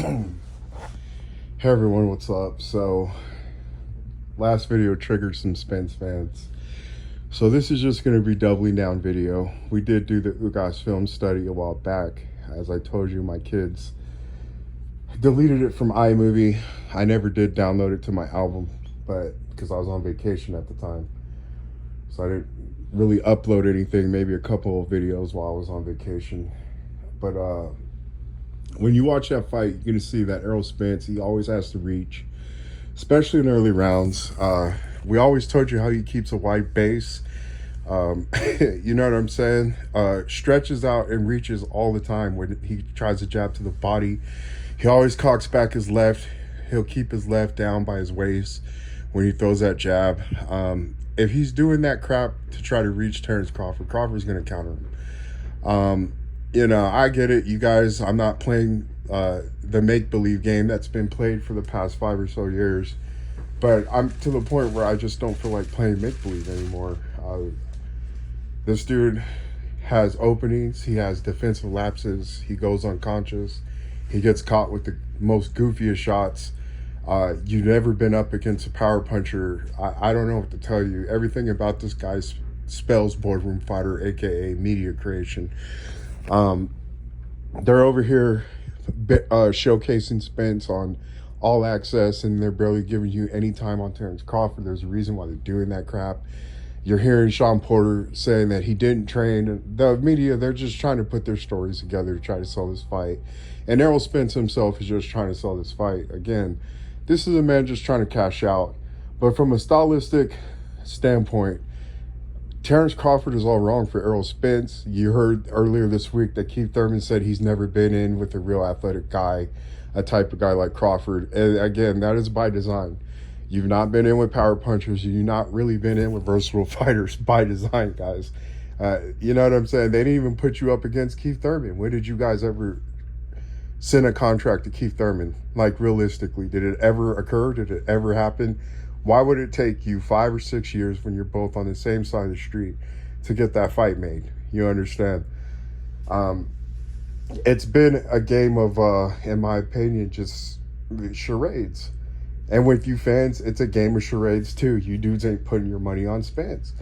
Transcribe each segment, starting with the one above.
Hey everyone, what's up? So, last video triggered some Spence fans. So this is just going to be doubling down video. We did do the Ugas film study a while back. As I told you, my kids deleted it from iMovie. I never did download it to my album, but because I was on vacation at the time. So I didn't really upload anything, maybe a couple of videos while I was on vacation. But when you watch that fight, you're going to see that Errol Spence, he always has to reach, especially in early rounds. We always told you how he keeps a wide base. You know what I'm saying? Stretches out and reaches all the time when he tries to jab to the body. He always cocks back his left. He'll keep his left down by his waist when he throws that jab. If he's doing that crap to try to reach Terrence Crawford, Crawford's going to counter him. You know, I get it, you guys. I'm not playing the make-believe game that's been played for the past 5 or so years. But I'm to the point where I just don't feel like playing make-believe anymore. This dude has openings. He has defensive lapses. He goes unconscious. He gets caught with the most goofiest shots. You've never been up against a power puncher. I don't know what to tell you. Everything about this guy spells boardroom fighter, aka media creation. They're over here showcasing Spence on All Access, and they're barely giving you any time on Terrence Crawford. There's a reason why they're doing that crap. You're hearing Sean Porter saying that he didn't train. The media, they're just trying to put their stories together to try to sell this fight. And Errol Spence himself is just trying to sell this fight. Again, this is a man just trying to cash out. But from a stylistic standpoint, Terrence Crawford is all wrong for Errol Spence. You heard earlier this week that Keith Thurman said he's never been in with a real athletic guy, a type of guy like Crawford. And again, that is by design. You've not been in with power punchers. You've not really been in with versatile fighters by design, guys. You know what I'm saying? They didn't even put you up against Keith Thurman. When did you guys ever send a contract to Keith Thurman? Like, realistically, did it ever occur? Did it ever happen? Why would it take you 5 or 6 years when you're both on the same side of the street to get that fight made? You understand? It's been a game of, in my opinion, just charades. And with you fans, it's a game of charades too. You dudes ain't putting your money on Spence.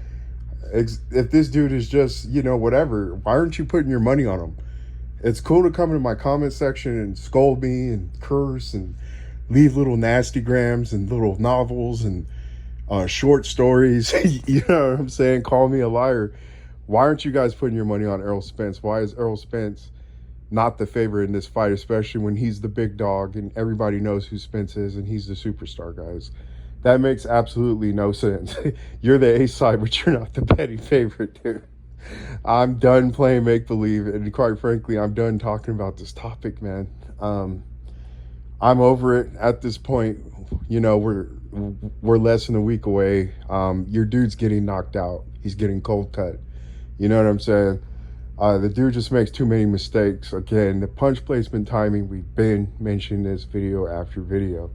If this dude is just, you know, whatever, why aren't you putting your money on him? It's cool to come into my comment section and scold me and curse and leave little nasty grams and little novels and short stories. You know what I'm saying? Call me a liar. Why aren't you guys putting your money on Errol Spence? Why is Errol Spence not the favorite in this fight, especially when he's the big dog and everybody knows who Spence is and he's the superstar, guys? That makes absolutely no sense. You're the A side, but you're not the petty favorite, dude. I'm done playing make-believe, and quite frankly, I'm done talking about this topic, man. I'm over it at this point. You know, we're less than a week away. Your dude's getting knocked out. He's getting cold cut. You know what I'm saying? The dude just makes too many mistakes. Again, the punch placement timing, we've been mentioning this video after video.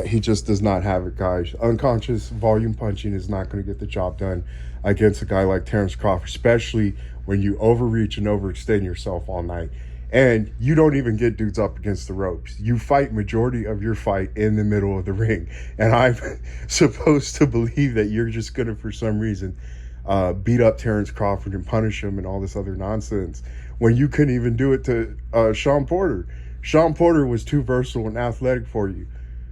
He just does not have it, guys. Unconscious volume punching is not going to get the job done against a guy like Terrence Crawford, especially when you overreach and overextend yourself all night. And you don't even get dudes up against the ropes. You fight majority of your fight in the middle of the ring. And I'm supposed to believe that you're just going to, for some reason, beat up Terrence Crawford and punish him and all this other nonsense when you couldn't even do it to Sean Porter. Sean Porter was too versatile and athletic for you.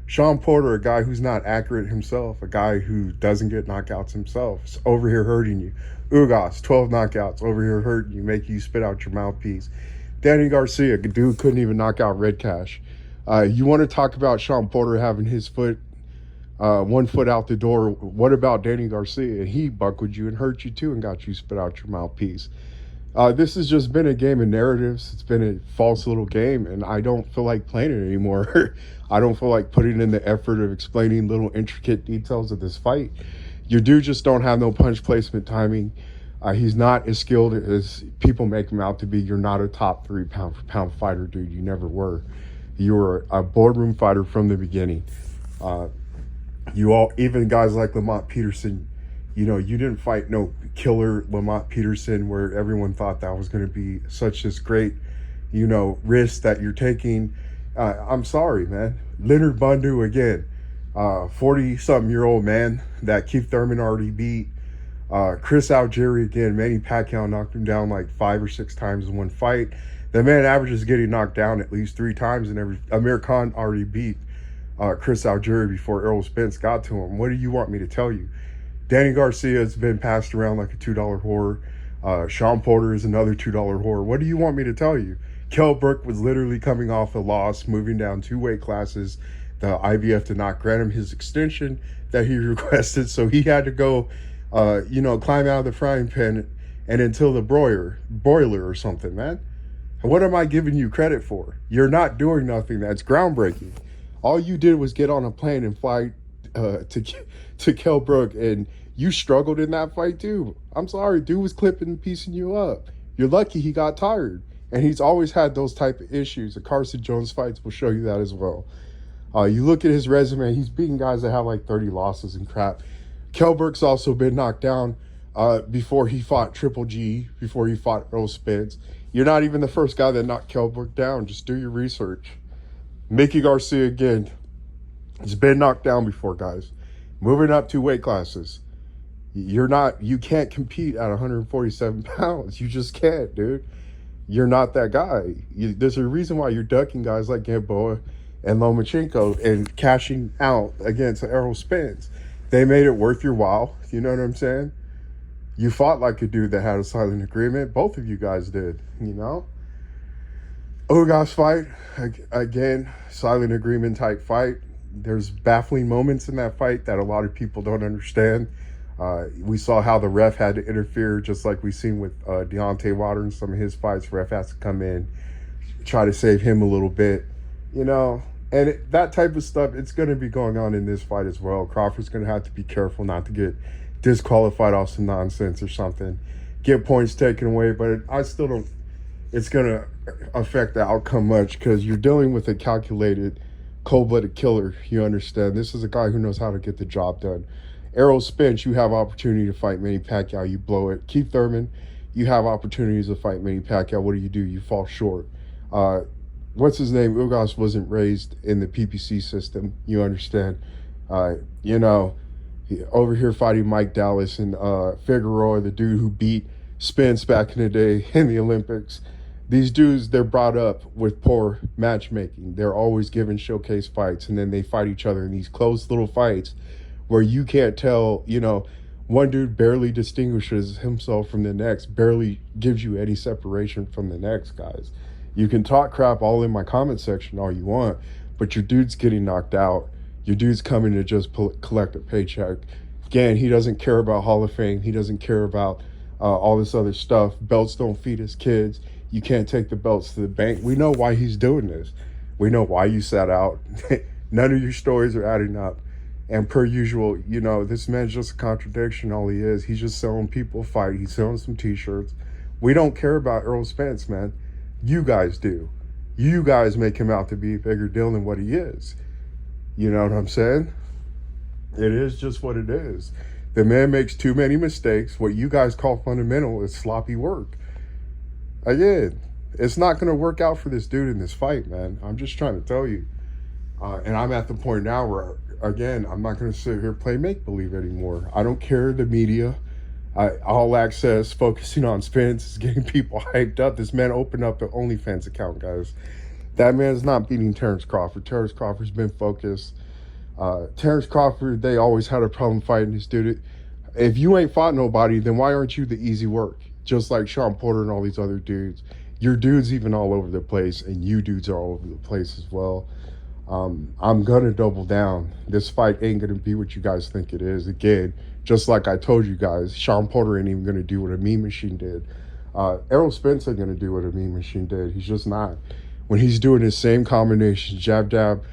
Sean Porter, a guy who's not accurate himself, a guy who doesn't get knockouts himself, is over here hurting you. Ugas, 12 knockouts, over here hurting you, making you spit out your mouthpiece. Danny Garcia, a dude couldn't even knock out Red Cash. You want to talk about Sean Porter having his foot, 1 foot out the door? What about Danny Garcia? He buckled you and hurt you too and got you spit out your mouthpiece. This has just been a game of narratives. It's been a false little game, and I don't feel like playing it anymore. I don't feel like putting in the effort of explaining little intricate details of this fight. Your dude just don't have no punch placement timing. He's not as skilled as people make him out to be. You're not a top 3 pound for pound fighter, dude. You never were. You were a boardroom fighter from the beginning. You all, even guys like Lamont Peterson, you know, you didn't fight no killer Lamont Peterson where everyone thought that was going to be such this great, you know, risk that you're taking. I'm sorry, man. Leonard Bundu again, 40-something-year-old man that Keith Thurman already beat. Chris Algieri again. Manny Pacquiao knocked him down like 5 or 6 times in one fight. The man averages getting knocked down at least 3 times, and Amir Khan already beat Chris Algieri before Errol Spence got to him. What do you want me to tell you? Danny Garcia has been passed around like a $2 whore. Sean Porter is another $2 whore. What do you want me to tell you? Kell Brook was literally coming off a loss, moving down 2 weight classes. The IBF did not grant him his extension that he requested, so he had to go, climb out of the frying pan and until the broiler or something, man. What am I giving you credit for? You're not doing nothing that's groundbreaking. All you did was get on a plane and fly to Kell Brook, and you struggled in that fight too. I'm sorry, dude was clipping and piecing you up. You're lucky he got tired, and he's always had those type of issues. The Carson Jones fights will show you that as well. You look at his resume, he's beating guys that have like 30 losses and crap. Kell Brook's also been knocked down before he fought Triple G, before he fought Errol Spence. You're not even the first guy that knocked Kell Brook down. Just do your research. Mickey Garcia again. He's been knocked down before, guys. Moving up 2 weight classes. You can't compete at 147 pounds. You just can't, dude. You're not that guy. There's a reason why you're ducking guys like Gamboa and Lomachenko and cashing out against Errol Spence. They made it worth your while. You know what I'm saying? You fought like a dude that had a silent agreement. Both of you guys did, you know? Ugas fight, again, silent agreement type fight. There's baffling moments in that fight that a lot of people don't understand. We saw how the ref had to interfere, just like we've seen with Deontay Wilder in some of his fights. Ref has to come in, try to save him a little bit, you know? And that type of stuff, it's going to be going on in this fight as well. Crawford's going to have to be careful not to get disqualified off some nonsense or something, get points taken away. But I still don't, it's going to affect the outcome much because you're dealing with a calculated, cold-blooded killer. You understand? This is a guy who knows how to get the job done. Errol Spence, you have opportunity to fight Manny Pacquiao, you blow it. Keith Thurman, you have opportunities to fight Manny Pacquiao. What do? You fall short. What's his name? Ugas wasn't raised in the PPC system. You understand? Over here fighting Mike Dallas and Figueroa, the dude who beat Spence back in the day in the Olympics. These dudes, they're brought up with poor matchmaking. They're always given showcase fights, and then they fight each other in these close little fights where you can't tell, one dude barely distinguishes himself from the next, barely gives you any separation from the next, guys. You can talk crap all in my comment section all you want, but your dude's getting knocked out. Your dude's coming to just collect a paycheck. Again, he doesn't care about Hall of Fame. He doesn't care about all this other stuff. Belts don't feed his kids. You can't take the belts to the bank. We know why he's doing this. We know why you sat out. None of your stories are adding up. And per usual, this man's just a contradiction. All he is, he's just selling people a fight. He's selling some t-shirts. We don't care about Errol Spence, man. You guys do. You guys make him out to be a bigger deal than what he is. You know what I'm saying? It is just what it is. The man makes too many mistakes. What you guys call fundamental is sloppy work. Again, it's not going to work out for this dude in this fight, man. I'm just trying to tell you. And I'm at the point now where, again, I'm not going to sit here and play make-believe anymore. I don't care the media. All access, focusing on Spence is getting people hyped up. This man opened up an OnlyFans account, guys. That man's not beating Terrence Crawford. Terrence Crawford's been focused. Terrence Crawford, they always had a problem fighting this dude. If you ain't fought nobody, then why aren't you the easy work? Just like Sean Porter and all these other dudes. Your dude's even all over the place, and you dudes are all over the place as well. I'm going to double down. This fight ain't going to be what you guys think it is. Again, just like I told you guys, Sean Porter ain't even going to do what a Mean Machine did. Errol Spence ain't going to do what a Mean Machine did. He's just not. When he's doing his same combination, jab, jab,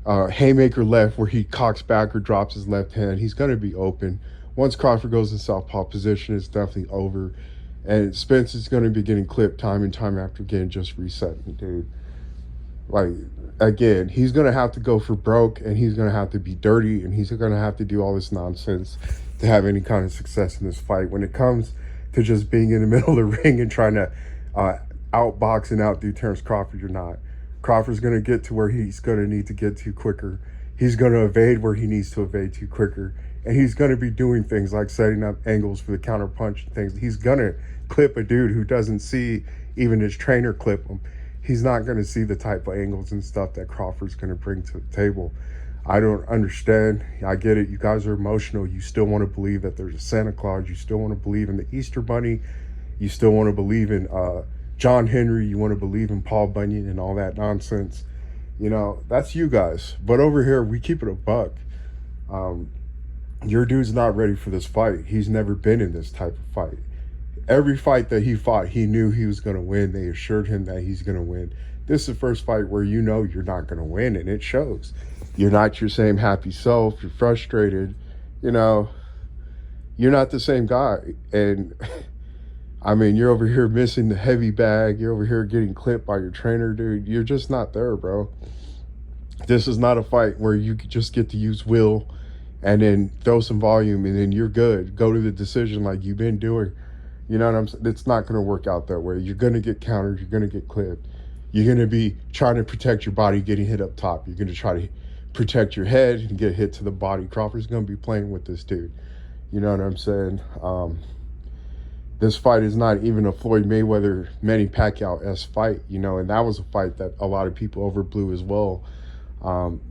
haymaker left, where he cocks back or drops his left hand, he's going to be open. Once Crawford goes in southpaw position, it's definitely over. And Spence is going to be getting clipped time and time after again, just resetting, dude. Like, again, he's going to have to go for broke, and he's going to have to be dirty, and he's going to have to do all this nonsense to have any kind of success in this fight. When it comes to just being in the middle of the ring and trying to outbox and outdo Terrence Crawford, you're not. Crawford's going to get to where he's going to need to get to quicker. He's going to evade where he needs to evade to quicker. And he's going to be doing things like setting up angles for the counter punch and things. He's going to clip a dude who doesn't see even his trainer clip him. He's not going to see the type of angles and stuff that Crawford's going to bring to the table. I don't understand. I get it. You guys are emotional. You still want to believe that there's a Santa Claus. You still want to believe in the Easter Bunny. You still want to believe in John Henry. You want to believe in Paul Bunyan and all that nonsense. You know, that's you guys. But over here, we keep it a buck. Your dude's not ready for this fight. He's never been in this type of fight. Every fight that he fought, he knew he was going to win. They assured him that he's going to win. This is the first fight where you know you're not going to win, and it shows. You're not your same happy self. You're frustrated. You know, you're not the same guy. And, I mean, you're over here missing the heavy bag. You're over here getting clipped by your trainer, dude. You're just not there, bro. This is not a fight where you just get to use will and then throw some volume, and then you're good. Go to the decision like you've been doing. You know what I'm saying? It's not going to work out that way. You're going to get countered. You're going to get clipped. You're going to be trying to protect your body getting hit up top. You're going to try to protect your head and get hit to the body. Crawford's going to be playing with this dude. You know what I'm saying? This fight is not even a Floyd Mayweather, Manny Pacquiao-esque fight, you know, and that was a fight that a lot of people overblew as well.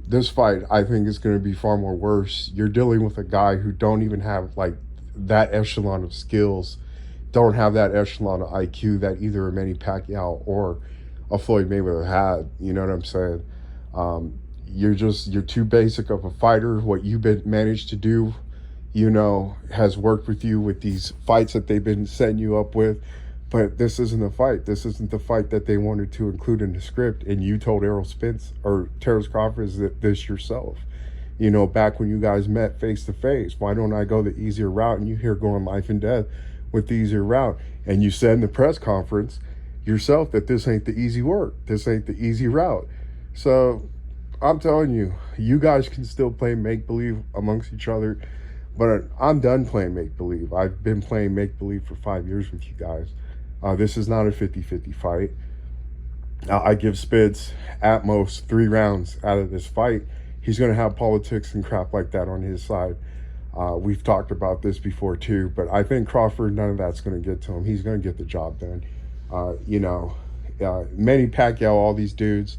This fight, I think, is going to be far more worse. You're dealing with a guy who don't even have, like, that echelon of skills, don't have that echelon of IQ that either a Manny Pacquiao or a Floyd Mayweather had. You know what I'm saying? You're too basic of a fighter. What you've been managed to do, you know, has worked with you with these fights that they've been setting you up with. But this isn't a fight. This isn't the fight that they wanted to include in the script. And you told Errol Spence or Terrence Crawford this yourself. You know, back when you guys met face to face. Why don't I go the easier route? And you here going life and death with the easier route. And you said in the press conference yourself that this ain't the easy work. This ain't the easy route. So I'm telling you, you guys can still play make-believe amongst each other. But I'm done playing make-believe. I've been playing make-believe for 5 years with you guys. This is not a 50-50 fight. I give Spence at most 3 rounds out of this fight. He's going to have politics and crap like that on his side. We've talked about this before too, but I think Crawford, none of that's going to get to him. He's going to get the job done. You know, Manny Pacquiao, all these dudes,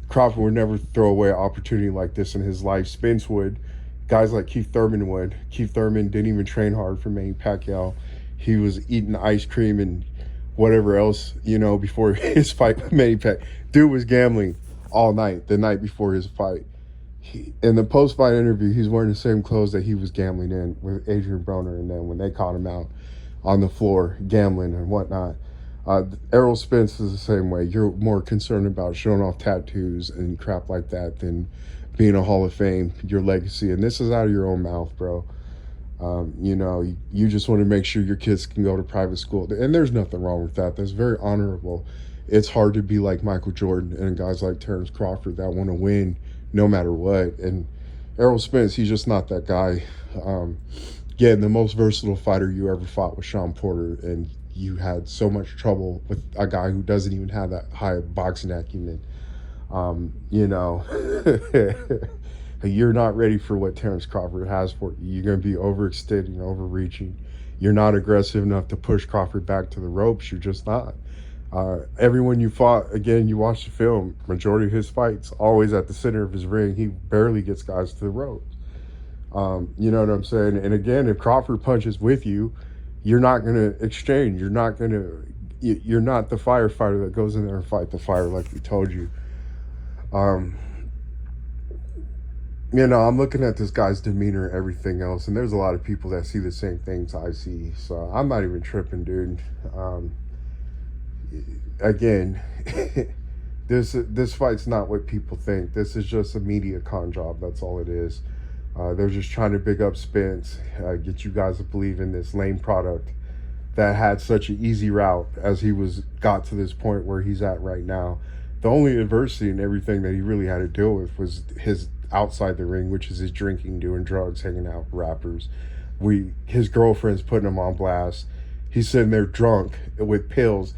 Crawford would never throw away an opportunity like this in his life. Spence would. Guys like Keith Thurman would. Keith Thurman didn't even train hard for Manny Pacquiao. He was eating ice cream and whatever else, you know, before his fight with Manny Pacquiao. Dude was gambling all night, the night before his fight. In the post-fight interview, he's wearing the same clothes that he was gambling in with Adrian Broner, and then when they caught him out on the floor gambling and whatnot. Errol Spence is the same way. You're more concerned about showing off tattoos and crap like that than being a Hall of Fame, your legacy. And this is out of your own mouth, bro. You know, you just want to make sure your kids can go to private school. And there's nothing wrong with that. That's very honorable. It's hard to be like Michael Jordan and guys like Terrence Crawford that want to win no matter what. And Errol Spence, he's just not that guy. Yeah, the most versatile fighter you ever fought was Sean Porter, and you had so much trouble with a guy who doesn't even have that high boxing acumen. You know, you're not ready for what Terrence Crawford has for you. You're going to be overextending, overreaching. You're not aggressive enough to push Crawford back to the ropes. You're just not. Everyone you fought, again, you watch the film, majority of his fights, always at the center of his ring. He barely gets guys to the ropes. You know what I'm saying? And again, if Crawford punches with you, you're not going to exchange. You're not the firefighter that goes in there and fight the fire like we told you. You know, I'm looking at this guy's demeanor and everything else, and there's a lot of people that see the same things I see. So I'm not even tripping, dude. Again, this fight's not what people think. This is just a media con job. That's all it is. They're just trying to big up Spence, get you guys to believe in this lame product that had such an easy route as he got to this point where he's at right now. The only adversity and everything that he really had to deal with was his outside the ring, which is his drinking, doing drugs, hanging out with rappers. His girlfriend's putting him on blast. He's sitting there drunk with pills.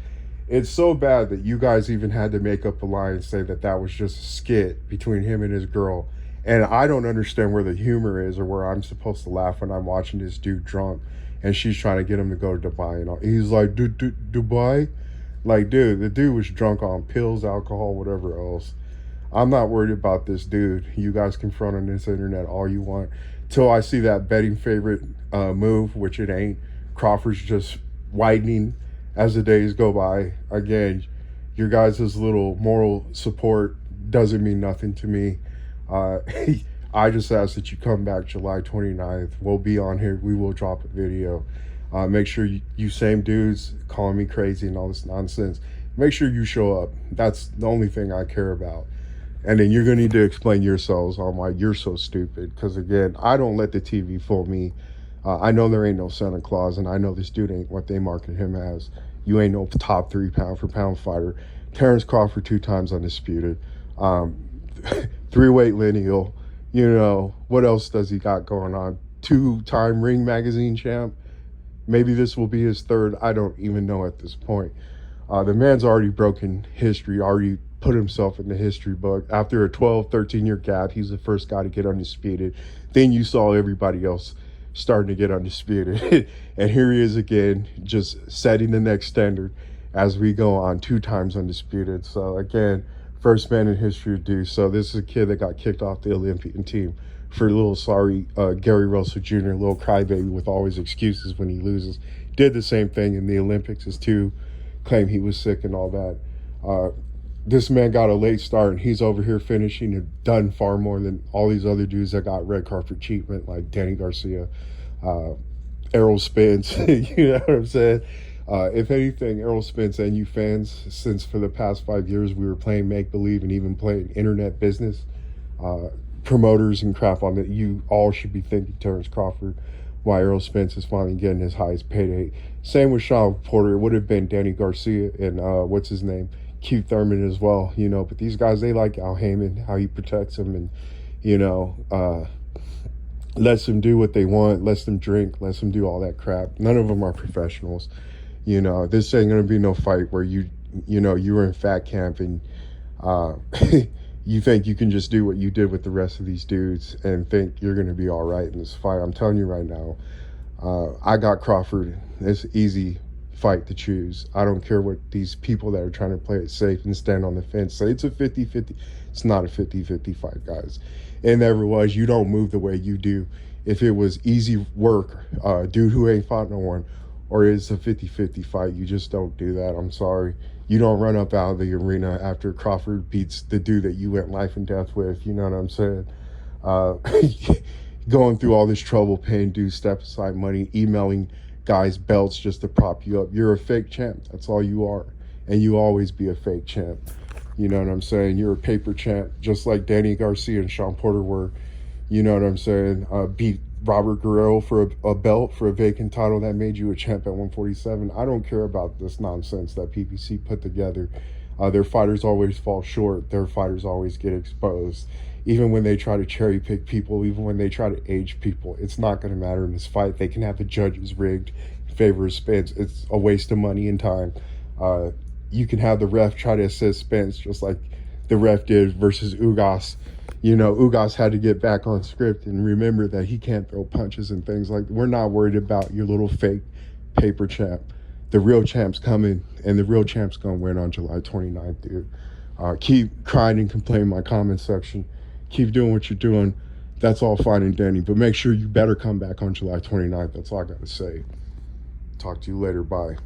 It's so bad that you guys even had to make up a lie and say that that was just a skit between him and his girl. And I don't understand where the humor is or where I'm supposed to laugh when I'm watching this dude drunk and she's trying to get him to go to Dubai and all. He's like, Dubai? Like, dude, the dude was drunk on pills, alcohol, whatever else. I'm not worried about this dude. You guys can front on this internet all you want. Till I see that betting favorite move, which it ain't. Crawford's just widening as the days go by. Again, your guys' little moral support doesn't mean nothing to me. I just ask that you come back July 29th. We'll be on here. We will drop a video. Make sure you same dudes calling me crazy and all this nonsense, make sure you show up. That's the only thing I care about. And then you're going to need to explain yourselves on why you're so stupid. Because, again, I don't let the TV fool me. I know there ain't no Santa Claus, and I know this dude ain't what they market him as. You ain't no top 3 pound-for-pound fighter. Terrence Crawford 2 times undisputed. 3-weight lineal. You know, what else does he got going on? 2-time Ring Magazine champ. Maybe this will be his 3rd. I don't even know at this point. The man's already broken history, already put himself in the history book. After a 12, 13-year gap, he's the first guy to get undisputed. Then you saw everybody else starting to get undisputed. And here he is again, just setting the next standard as we go on, 2 times undisputed. So again, first man in history to do so. This is a kid that got kicked off the Olympian team for a little sorry Gary Russell Jr., a little crybaby with always excuses when he loses. Did the same thing in the Olympics as too, claimed he was sick and all that. This man got a late start, and he's over here finishing and done far more than all these other dudes that got red carpet treatment, like Danny Garcia, Errol Spence. You know what I'm saying? If anything, Errol Spence and you fans, since for the past 5 years we were playing make-believe and even playing internet business, promoters and crap on that, you all should be thanking Terrence Crawford why Errol Spence is finally getting his highest payday. Same with Sean Porter. It would have been Danny Garcia and what's his name? Keith Thurman as well, you know, but these guys, they like Al Heyman, how he protects them and, you know, lets them do what they want, lets them drink, lets them do all that crap. None of them are professionals. You know, this ain't going to be no fight where you know, you were in fat camp and you think you can just do what you did with the rest of these dudes and think you're going to be all right in this fight. I'm telling you right now, I got Crawford. It's easy fight to choose. I don't care what these people that are trying to play it safe and stand on the fence say it's a 50-50. It's not a 50-50 fight, guys. It never was. You don't move the way you do. If it was easy work, dude who ain't fought no one, or it's a 50-50 fight, you just don't do that. I'm sorry. You don't run up out of the arena after Crawford beats the dude that you went life and death with. You know what I'm saying? Going through all this trouble, paying dues, step aside money, emailing guys belts just to prop you up. You're a fake champ. That's all you are. And you always be a fake champ. You know what I'm saying? You're a paper champ, just like Danny Garcia and Sean Porter were. You know what I'm saying? Beat Robert Guerrero for a belt, for a vacant title that made you a champ at 147. I don't care about this nonsense that PPC put together. Their fighters always fall short. Their fighters always get exposed. Even when they try to cherry pick people, even when they try to age people, it's not going to matter in this fight. They can have the judges rigged in favor of Spence. It's a waste of money and time. You can have the ref try to assist Spence just like the ref did versus Ugas. You know, Ugas had to get back on script and remember that he can't throw punches and things like that. We're not worried about your little fake paper champ. The real champ's coming, and the real champ's going to win on July 29th, dude. Keep crying and complaining in my comment section. Keep doing what you're doing. That's all fine and dandy, but make sure you better come back on July 29th. That's all I got to say. Talk to you later. Bye.